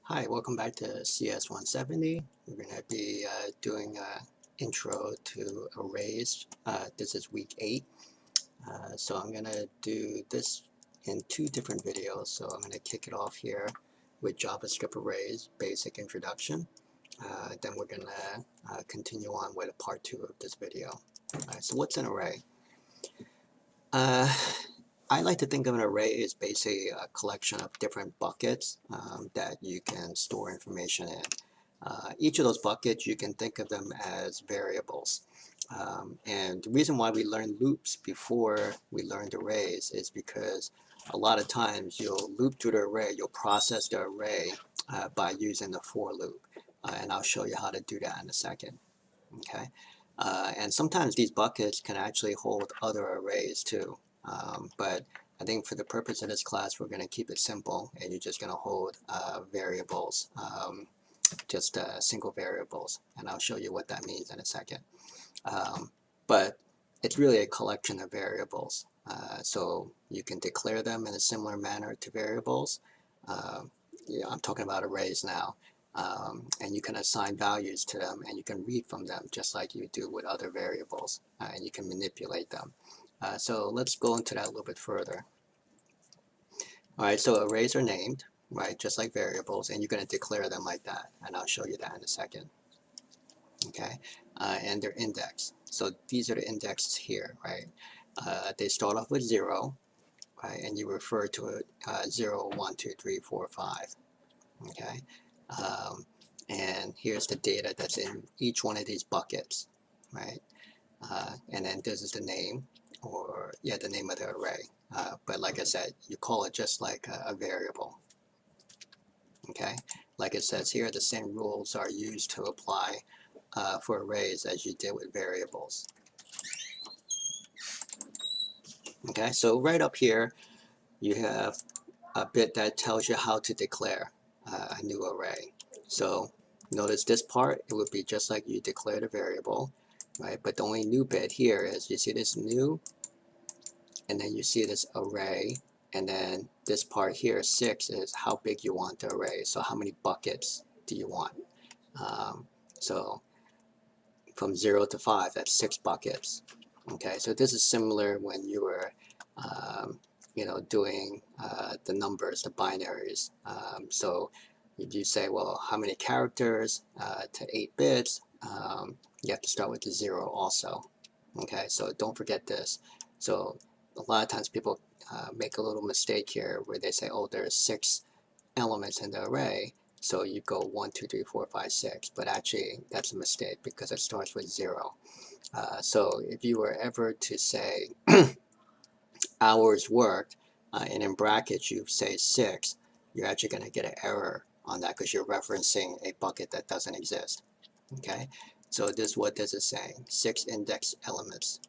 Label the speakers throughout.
Speaker 1: Hi, welcome back to CS 170. We're going to be doing an intro to arrays. This is week 8. So I'm going to do this in 2 different videos. So I'm going to kick it off here with JavaScript arrays, basic introduction. Then we're going to continue on with part 2 of this video. So what's an array? I like to think of an array as basically a collection of different buckets that you can store information in. Each of those buckets, you can think of them as variables. And the reason why we learn loops before we learned arrays is because a lot of times you'll loop through the array, you'll process the array by using the for loop. And I'll show you how to do that in a second. Okay. And sometimes these buckets can actually hold other arrays too. But I think for the purpose of this class, we're going to keep it simple, and you're just going to hold variables, just single variables, and I'll show you what that means in a second. But it's really a collection of variables, so you can declare them in a similar manner to variables. Yeah, I'm talking about arrays now. And you can assign values to them, and you can read from them just like you do with other variables, and you can manipulate them. So let's go into that a little bit further. All right, so arrays are named, right, just like variables, and you're going to declare them like that, and I'll show you that in a second. Okay, and they're indexed. So these are the indexes here, right? They start off with 0, right, and you refer to it 0, 1, 2, 3, 4, 5. Okay, and here's the data that's in each one of these buckets, right? And then this is the name, or yeah, the name of the array. But like I said, you call it just like a variable. Okay, like it says here, the same rules are used to apply for arrays as you did with variables. Okay, so right up here, you have a bit that tells you how to declare a new array. So notice this part, it would be just like you declared a variable, right? But the only new bit here is you see this new, and then you see this array, and then this part here, 6, is how big you want the array. So how many buckets do you want? So from 0 to 5, that's 6 buckets. Okay, so this is similar when you were doing the numbers, the binaries. So if you say, well, how many characters to 8 bits, you have to start with the 0 also. Okay, so don't forget this. So a lot of times people make a little mistake here where they say, oh, there's 6 elements in the array, so you go 1, 2, 3, 4, 5, 6, but actually that's a mistake because it starts with 0. So if you were ever to say hours worked, and in brackets you say 6, you're actually going to get an error on that because you're referencing a bucket that doesn't exist. Okay, so this is what this is saying: 6 index elements,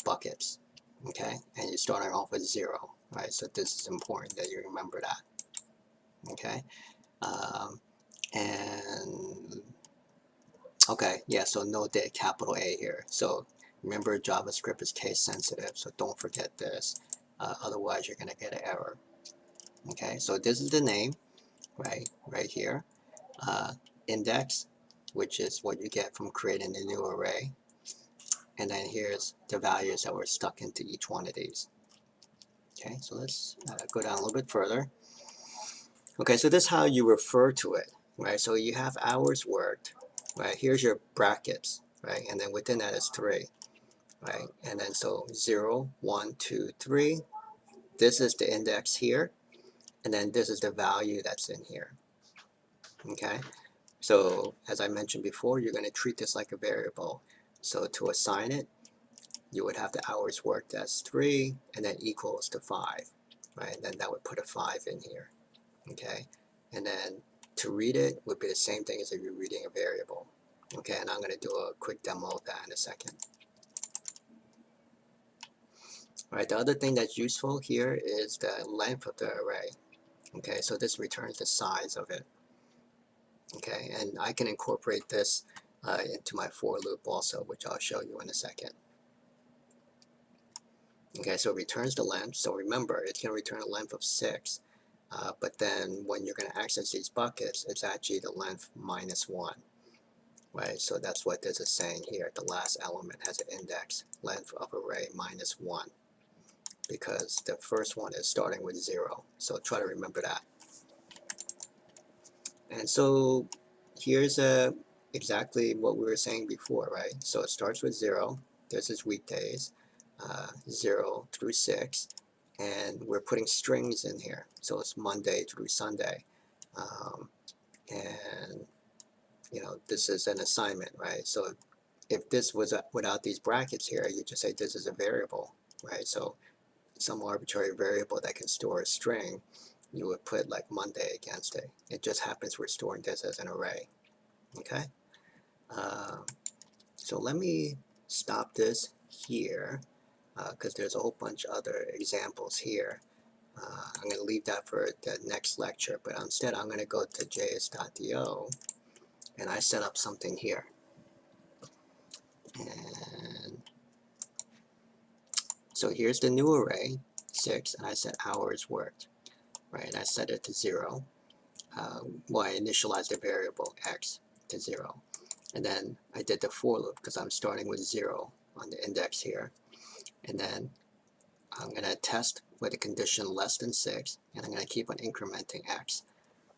Speaker 1: buckets. Okay, and you're starting off with 0, right? So this is important that you remember that. Okay, and okay, yeah. So note the capital A here. So remember, JavaScript is case sensitive, so don't forget this. Otherwise, you're going to get an error. Okay, so this is the name, right here. Index, which is what you get from creating a new array. And then here's the values that were stuck into each one of these. Okay, so let's go down a little bit further. Okay, so this is how you refer to it, right? So you have hours worked, right? Here's your brackets, right? And then within that is 3, right? And then so 0, 1, 2, 3. This is the index here, and then this is the value that's in here. Okay, so as I mentioned before, you're going to treat this like a variable. So to assign it, you would have the hours worked as 3, and then equals to 5, right? And then that would put a 5 in here. Okay, and then to read it would be the same thing as if you're reading a variable. Okay, and I'm going to do a quick demo of that in a second. All right, the other thing that's useful here is the length of the array. Okay, so this returns the size of it. Okay, and I can incorporate this into my for loop also, which I'll show you in a second. Okay, so it returns the length. So remember, it's going to return a length of 6. but then when you're going to access these buckets, it's actually the length minus 1, right? So that's what this is saying here. The last element has an index, length of array minus 1, because the first one is starting with 0. So try to remember that. And so here's exactly what we were saying before, right? So it starts with 0. This is weekdays, 0 through 6. And we're putting strings in here. So it's Monday through Sunday. And, you know, this is an assignment, right? So if this was without these brackets here, you just say this is a variable, right? So some arbitrary variable that can store a string, you would put like Monday against it. It just happens we're storing this as an array. Okay, so let me stop this here because there's a whole bunch of other examples here. I'm going to leave that for the next lecture, but instead I'm going to go to js.do and I set up something here. And so here's the new array, 6, and I set hours worked, right? I set it to 0. Well, I initialized the variable x to 0. And then I did the for loop because I'm starting with 0 on the index here. And then I'm going to test with a condition less than 6, and I'm going to keep on incrementing x.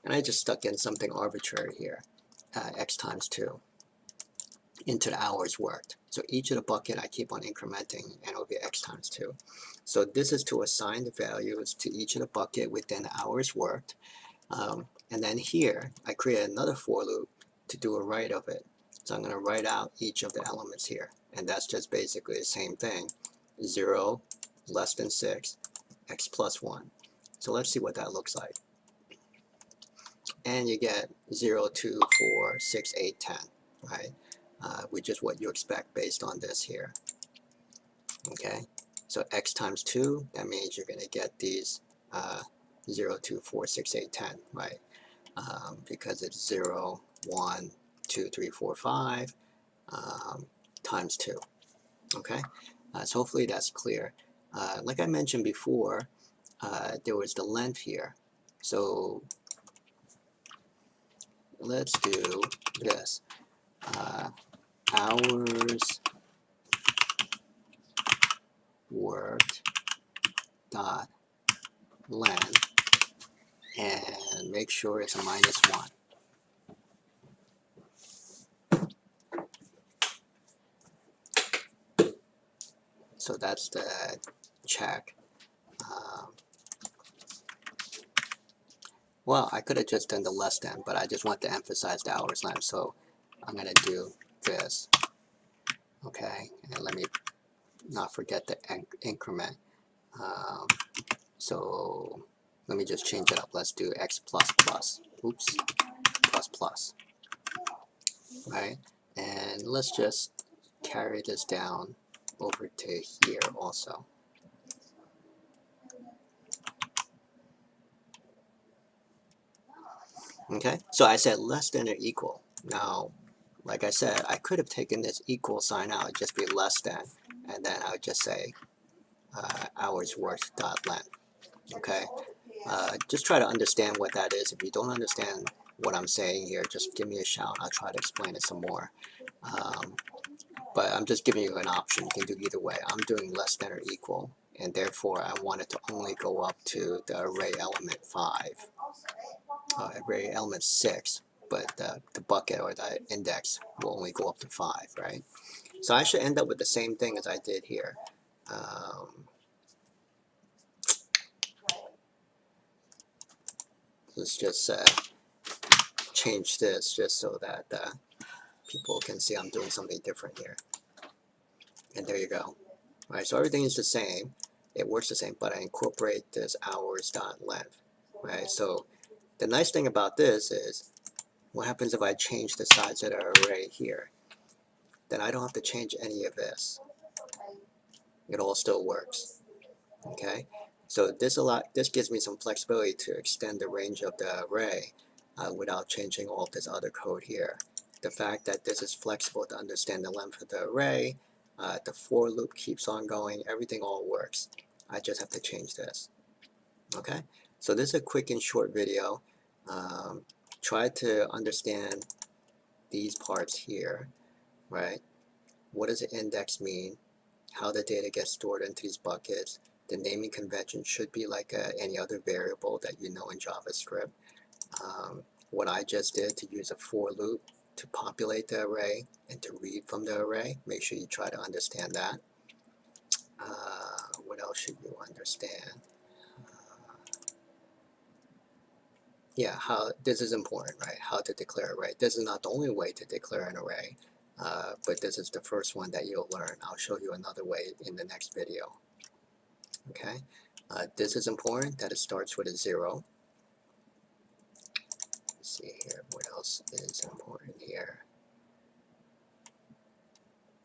Speaker 1: And I just stuck in something arbitrary here, x times 2, into the hours worked. So each of the bucket I keep on incrementing, and it'll be x times 2. So this is to assign the values to each of the bucket within the hours worked. And then here, I create another for loop to do a write of it. So I'm going to write out each of the elements here. And that's just basically the same thing. 0, less than 6, x plus 1. So let's see what that looks like. And you get 0, 2, 4, 6, 8, 10, right? Which is what you expect based on this here. Okay, so x times 2, that means you're going to get these 0, 2, 4, 6, 8, 10, right? Because it's 0, 1, 2, 3, 4, 5 times 2. Okay, so hopefully that's clear. Like I mentioned before, there was the length here. So let's do this. Hours worked dot length, and make sure it's a minus 1. So that's the check. Well, I could have just done the less than, but I just want to emphasize the hours length, so I'm going to do this. Okay, and let me not forget the increment. So let me just change it up. Let's do x plus plus. Oops, plus plus. Right, and let's just carry this down over to here also. Okay, so I said less than or equal. Now, like I said, I could have taken this equal sign out, it'd just be less than, and then I would just say hours worked dot length. Okay, just try to understand what that is. If you don't understand what I'm saying here, just give me a shout. I'll try to explain it some more. But I'm just giving you an option. You can do either way. I'm doing less than or equal, and therefore I want it to only go up to the array element 5, array element 6, but the bucket or the index will only go up to 5, right? So I should end up with the same thing as I did here. Let's just change this just so that people can see I'm doing something different here. And there you go. All right, so everything is the same. It works the same, but I incorporate this hours dot length. Right, so the nice thing about this is, what happens if I change the size of the array here? Then I don't have to change any of this. It all still works. Okay, so this gives me some flexibility to extend the range of the array without changing all of this other code here. The fact that this is flexible to understand the length of the array, the for loop keeps on going, everything all works. I just have to change this. Okay, So this is a quick and short video. Try to understand these parts here, right? What does an index mean? How the data gets stored into these buckets. The naming convention should be like any other variable that you know in JavaScript. What I just did to use a for loop to populate the array and to read from the array. Make sure you try to understand that. What else should you understand? Yeah, how this is important, right? How to declare array. This is not the only way to declare an array, but this is the first one that you'll learn. I'll show you another way in the next video. Okay, this is important that it starts with a 0. Let's see here, what else is important here?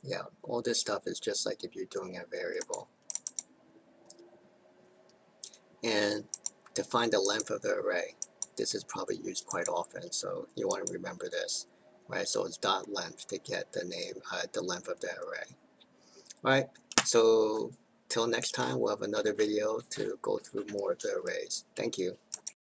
Speaker 1: Yeah, all this stuff is just like if you're doing a variable. And to find the length of the array, this is probably used quite often, so you want to remember this, right? So it's dot length to get the name, the length of the array. All right, so till next time, we'll have another video to go through more of the arrays. Thank you.